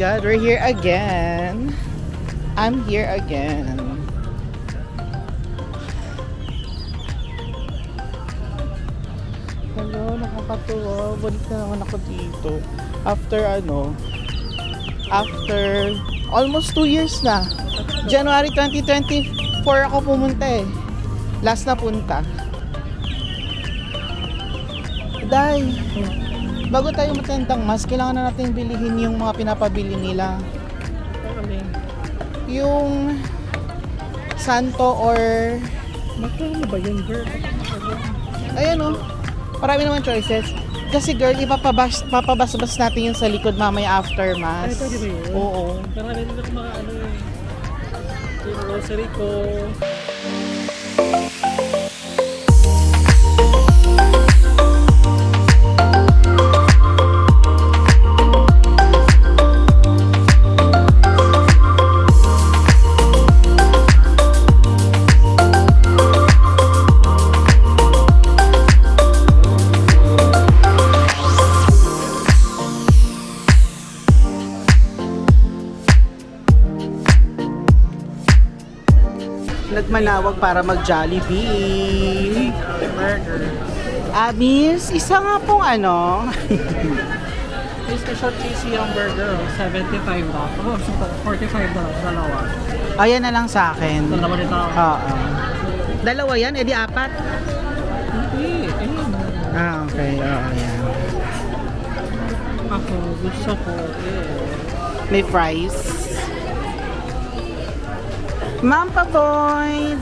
God, we're here again. I'm here again. Hello, nakakatuwa. Balik na naman ako dito. After almost 2 years na. January 2024 ako pumunta eh. Last na punta. Day, bago tayo matendang mas, kailangan na natin bilihin yung mga pinapabili nila. Yung Santo or... Magkano ba yun, girl? Ayan o. Marami naman choices. Kasi girl, papabasbas natin yung sa likod mamaya after mass. Ay, pwede ba yun? Oo. Marami din ako mga yung grocery ko. Nagmanawag para mag Jollibee. Burger. Miss, isa nga pong May special cheesy yung burger. 75 na. Oh, 45 na. Dalawa. Ayan na lang sa akin. Dalawa nito. Oo. Dalawa yan? Edi apat? Hindi. Ayun. Okay. Oo, yan. Ako, gusto ko. May fries. Ma'am Pavoy!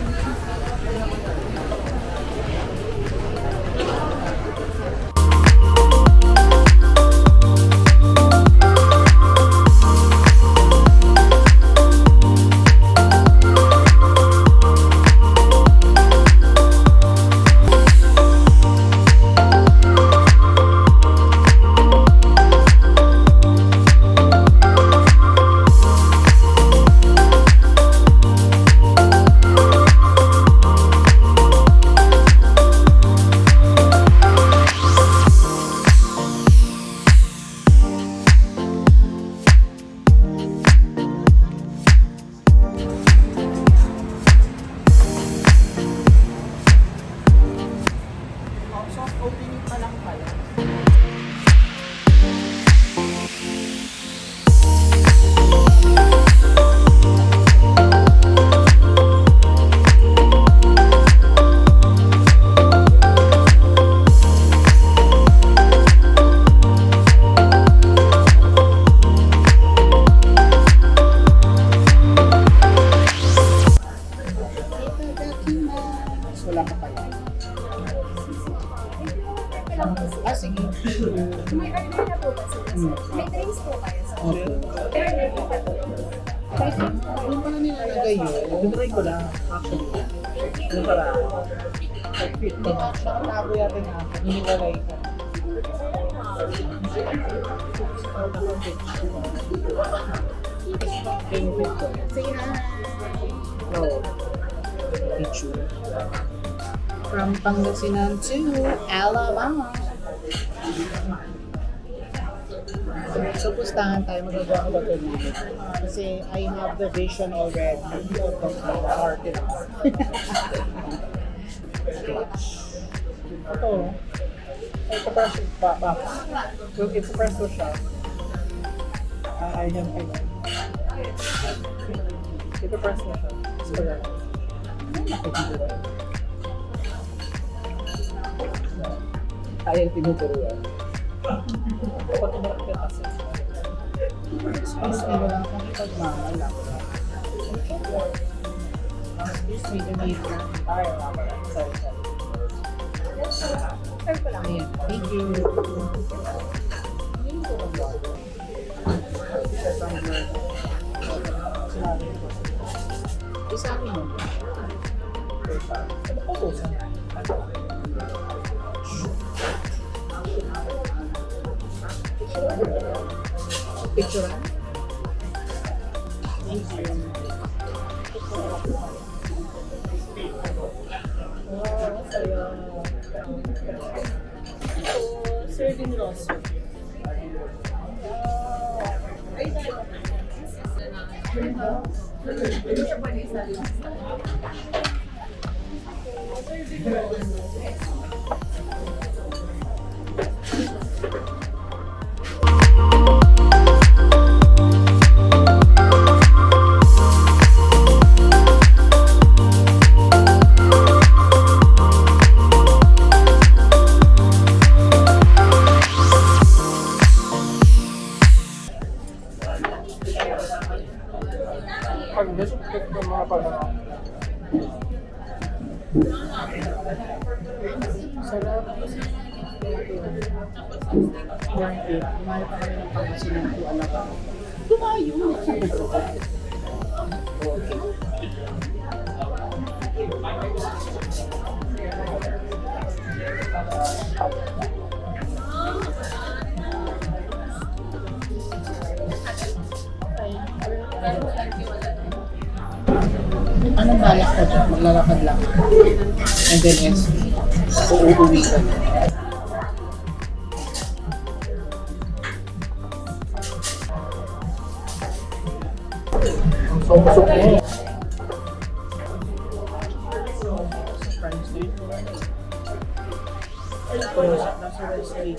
Opening pa lang pala. Wala ka pala. Sige. May order na po ba sila? May drinks po kayo. Okay. Doon pa na nilalagay yun. Try ko lang. Actually. Ano para? Like 50. Nakatago yata na ako. Hiniwalay ka. Say hi. No. Picture. From Pangasinan to Alabama. So, pustahan tayo. Magagawa ko ba ito dito? Kasi I have the vision already of the artist. Ito. Ito press box. Ito press to siya. I have it. Ito press na siya. So, yan. Ayaw tinuturuan. Pag umarap ka kasi. Excuse me, wala kang ipagmamalak. Excuse me, Demetra. Sorry. Serve ko lang. Ayan, thank you. Isa akin mo. Ano po usan? Picture. Thank you. Serving roster. Ay, Hindi siya pwede sa Pag nasuspect ng mga panahon. Sarap. Worth it. Kumain pa kami ng pangasinan ko, alam ka. Tumayo. Okay. Anong balak ka dyan? Maglalakad lang. And then yes, uuwi ka. Ang sokosok mo. Surprise na yun. Ay, ito, nasa rest day.